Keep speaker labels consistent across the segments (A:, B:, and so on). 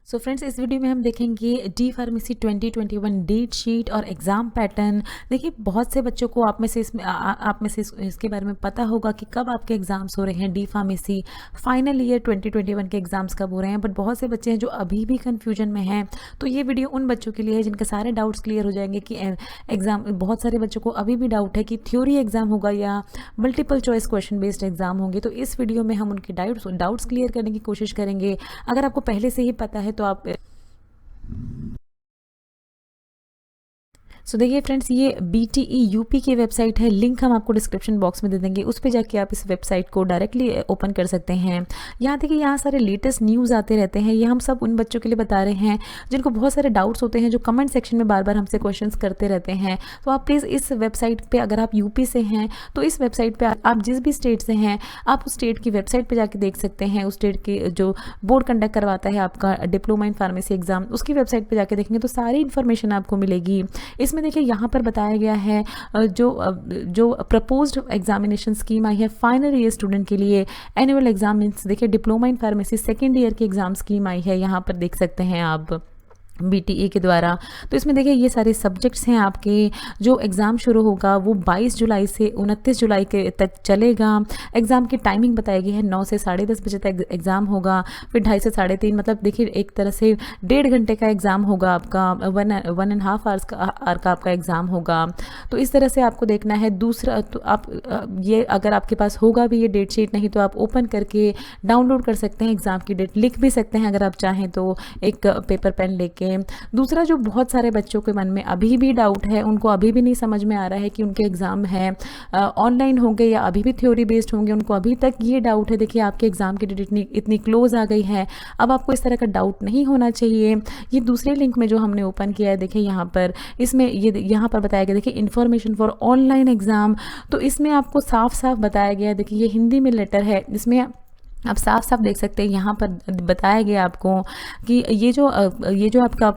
A: So friends, इस video में हम देखेंगे डी फार्मेसी 2021 डेट शीट और एग्ज़ाम पैटर्न। देखिए, बहुत से बच्चों को आप में से इसके बारे में पता होगा कि कब आपके एग्ज़ाम्स हो रहे हैं। डी फार्मेसी फाइनल ईयर 2021 के एग्ज़ाम्स कब हो रहे हैं, बट बहुत से बच्चे हैं जो अभी भी कन्फ्यूजन में हैं। तो ये वीडियो उन बच्चों के लिए है जिनके सारे डाउट्स क्लियर हो जाएंगे कि एग्ज़ाम, बहुत सारे बच्चों को अभी भी डाउट है कि थ्योरी एग्ज़ाम होगा या multiple choice question based exam होंगे। तो इस वीडियो में हम उनके डाउट्स क्लियर करने की कोशिश करेंगे। अगर आपको पहले से ही पता है तो आप देखिए फ्रेंड्स, ये BTEUP की वेबसाइट है। लिंक हम आपको डिस्क्रिप्शन बॉक्स में दे देंगे, उस पर जाके आप इस वेबसाइट को डायरेक्टली ओपन कर सकते हैं। यहाँ देखिए, यहाँ सारे लेटेस्ट न्यूज़ आते रहते हैं। ये हम सब उन बच्चों के लिए बता रहे हैं जिनको बहुत सारे डाउट्स होते हैं, जो कमेंट सेक्शन में बार बार हमसे क्वेश्चंस करते रहते हैं। तो आप प्लीज़ इस वेबसाइट पर, अगर आप यूपी से हैं तो इस वेबसाइट पर आप जिस भी स्टेट से हैं, आप उस स्टेट की वेबसाइट पर जाके देख सकते हैं। उस स्टेट के जो बोर्ड कंडक्ट करवाता है आपका डिप्लोमा इन फार्मेसी एग्ज़ाम, उसकी वेबसाइट पर जाके देखेंगे तो सारी इन्फॉर्मेशन आपको मिलेगी। इसमें देखिए, यहाँ पर बताया गया है जो प्रपोज्ड एग्जामिनेशन स्कीम आई है फाइनल ईयर स्टूडेंट के लिए। एनुअल एग्जाम मीन्स देखिए, diploma in pharmacy second year की एग्जाम स्कीम आई है, यहाँ पर देख सकते हैं आप BTE के द्वारा। तो इसमें देखिए, ये सारे सब्जेक्ट्स हैं आपके। जो एग्ज़ाम शुरू होगा वो 22 जुलाई से 29 जुलाई के तक चलेगा। एग्ज़ाम की टाइमिंग बताई गई है, 9 से 10:30 बजे तक एग्ज़ाम होगा, फिर 2:30 से 3:30, मतलब देखिए एक तरह से 1.5 घंटे का एग्ज़ाम होगा आपका। 1.5 आवर्स का आपका एग्ज़ाम होगा। तो इस तरह से आपको देखना है। दूसरा, तो आप ये अगर आपके पास होगा भी ये डेट शीट, नहीं तो आप ओपन करके डाउनलोड कर सकते हैं। एग्ज़ाम की डेट लिख भी सकते हैं अगर आप चाहें तो, एक पेपर पेन लेके। दूसरा, जो बहुत सारे बच्चों के मन में अभी भी डाउट है, उनको अभी भी नहीं समझ में आ रहा है कि उनके एग्ज़ाम है ऑनलाइन होंगे या अभी भी थ्योरी बेस्ड होंगे, उनको अभी तक ये डाउट है। देखिए, आपके एग्ज़ाम की डेट इतनी क्लोज आ गई है, अब आपको इस तरह का डाउट नहीं होना चाहिए। ये दूसरे लिंक में जो हमने ओपन किया है, देखिए यहाँ पर, इसमें ये यहाँ पर बताया गया, देखिए इन्फॉर्मेशन फॉर ऑनलाइन एग्ज़ाम। तो इसमें आपको साफ साफ बताया गया है। देखिए, ये हिंदी में लेटर है, इसमें आप साफ साफ देख सकते हैं। यहाँ पर बताया गया आपको कि ये जो आपका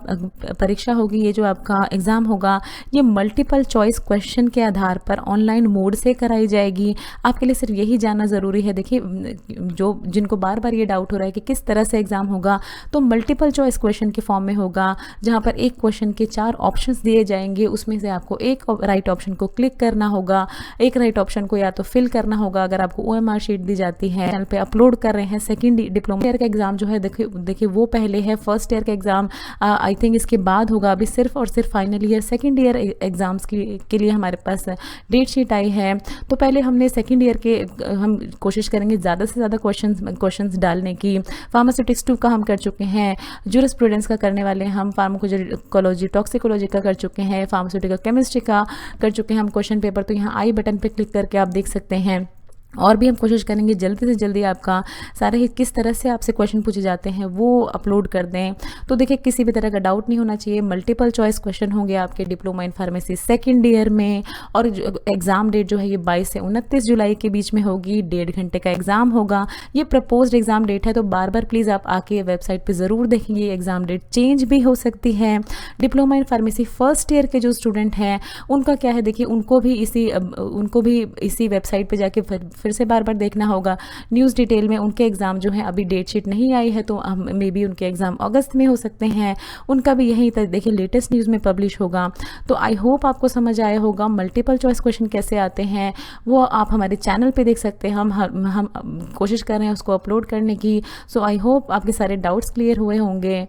A: परीक्षा होगी, ये जो आपका एग्ज़ाम होगा, ये मल्टीपल चॉइस क्वेश्चन के आधार पर ऑनलाइन मोड से कराई जाएगी। आपके लिए सिर्फ यही जानना ज़रूरी है। देखिए, जिनको बार बार ये डाउट हो रहा है कि किस तरह से एग्ज़ाम होगा, तो मल्टीपल चॉइस क्वेश्चन के फॉर्म में होगा, जहाँ पर एक क्वेश्चन के 4 ऑप्शंस दिए जाएंगे। उसमें से आपको एक राइट ऑप्शन को क्लिक करना होगा, एक राइट ऑप्शन को या तो फिल करना होगा अगर आपको OMR शीट दी जाती है। चैनल पे अपलोड कर रहे हैं। सेकंड डिप्लोमा ईयर का एग्ज़ाम जो है, देखिए वो पहले है। फर्स्ट ईयर का एग्ज़ाम आई थिंक इसके बाद होगा। अभी सिर्फ और सिर्फ final year second year exams के लिए हमारे पास डेट शीट आई है। तो पहले हमने सेकंड ईयर के, हम कोशिश करेंगे ज़्यादा से ज़्यादा क्वेश्चंस डालने की। फार्मास्यूटिक्स 2 का हम कर चुके हैं, ज्यूरिस्प्रूडेंस का करने वाले हैं हम, फार्माकोलॉजी टॉक्सिकोलॉजी का कर चुके हैं, फार्मास्यूटिकल केमिस्ट्री का कर चुके हैं हम क्वेश्चन पेपर। तो यहाँ आई बटन पर क्लिक करके आप देख सकते हैं। और भी हम कोशिश करेंगे जल्दी से जल्दी आपका सारे ही किस तरह से आपसे क्वेश्चन पूछे जाते हैं वो अपलोड कर दें। तो देखिए, किसी भी तरह का डाउट नहीं होना चाहिए। मल्टीपल चॉइस क्वेश्चन होंगे आपके diploma in pharmacy second year में। और एग्ज़ाम डेट जो है ये 22 से 29 जुलाई के बीच में होगी। 1.5 घंटे का एग्ज़ाम होगा। ये प्रपोज्ड एग्ज़ाम डेट है, तो बार बार प्लीज़ आप आके वेबसाइट पर ज़रूर देखेंगे। एग्ज़ाम डेट चेंज भी हो सकती है। Diploma in pharmacy first year के जो स्टूडेंट हैं, उनका क्या है, देखिए उनको भी इसी वेबसाइट पर जाके फिर से बार बार देखना होगा न्यूज़ डिटेल में। उनके एग्ज़ाम जो है, अभी डेट शीट नहीं आई है, तो मे बी उनके एग्ज़ाम अगस्त में हो सकते हैं। उनका भी यही देखिए लेटेस्ट न्यूज़ में पब्लिश होगा। तो आई होप आपको समझ आया होगा मल्टीपल चॉइस क्वेश्चन कैसे आते हैं, वो आप हमारे चैनल पे देख सकते हैं। हम कोशिश कर रहे हैं उसको अपलोड करने की। सो आई होप आपके सारे डाउट्स क्लियर हुए होंगे।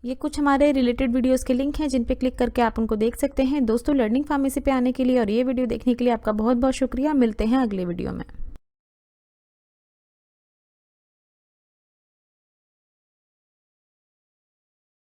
A: ये कुछ हमारे रिलेटेड वीडियोस के लिंक हैं जिन पे क्लिक करके आप उनको देख सकते हैं। दोस्तों, लर्निंग फार्मेसी पे आने के लिए और ये वीडियो देखने के लिए आपका बहुत बहुत शुक्रिया। मिलते हैं अगले वीडियो में।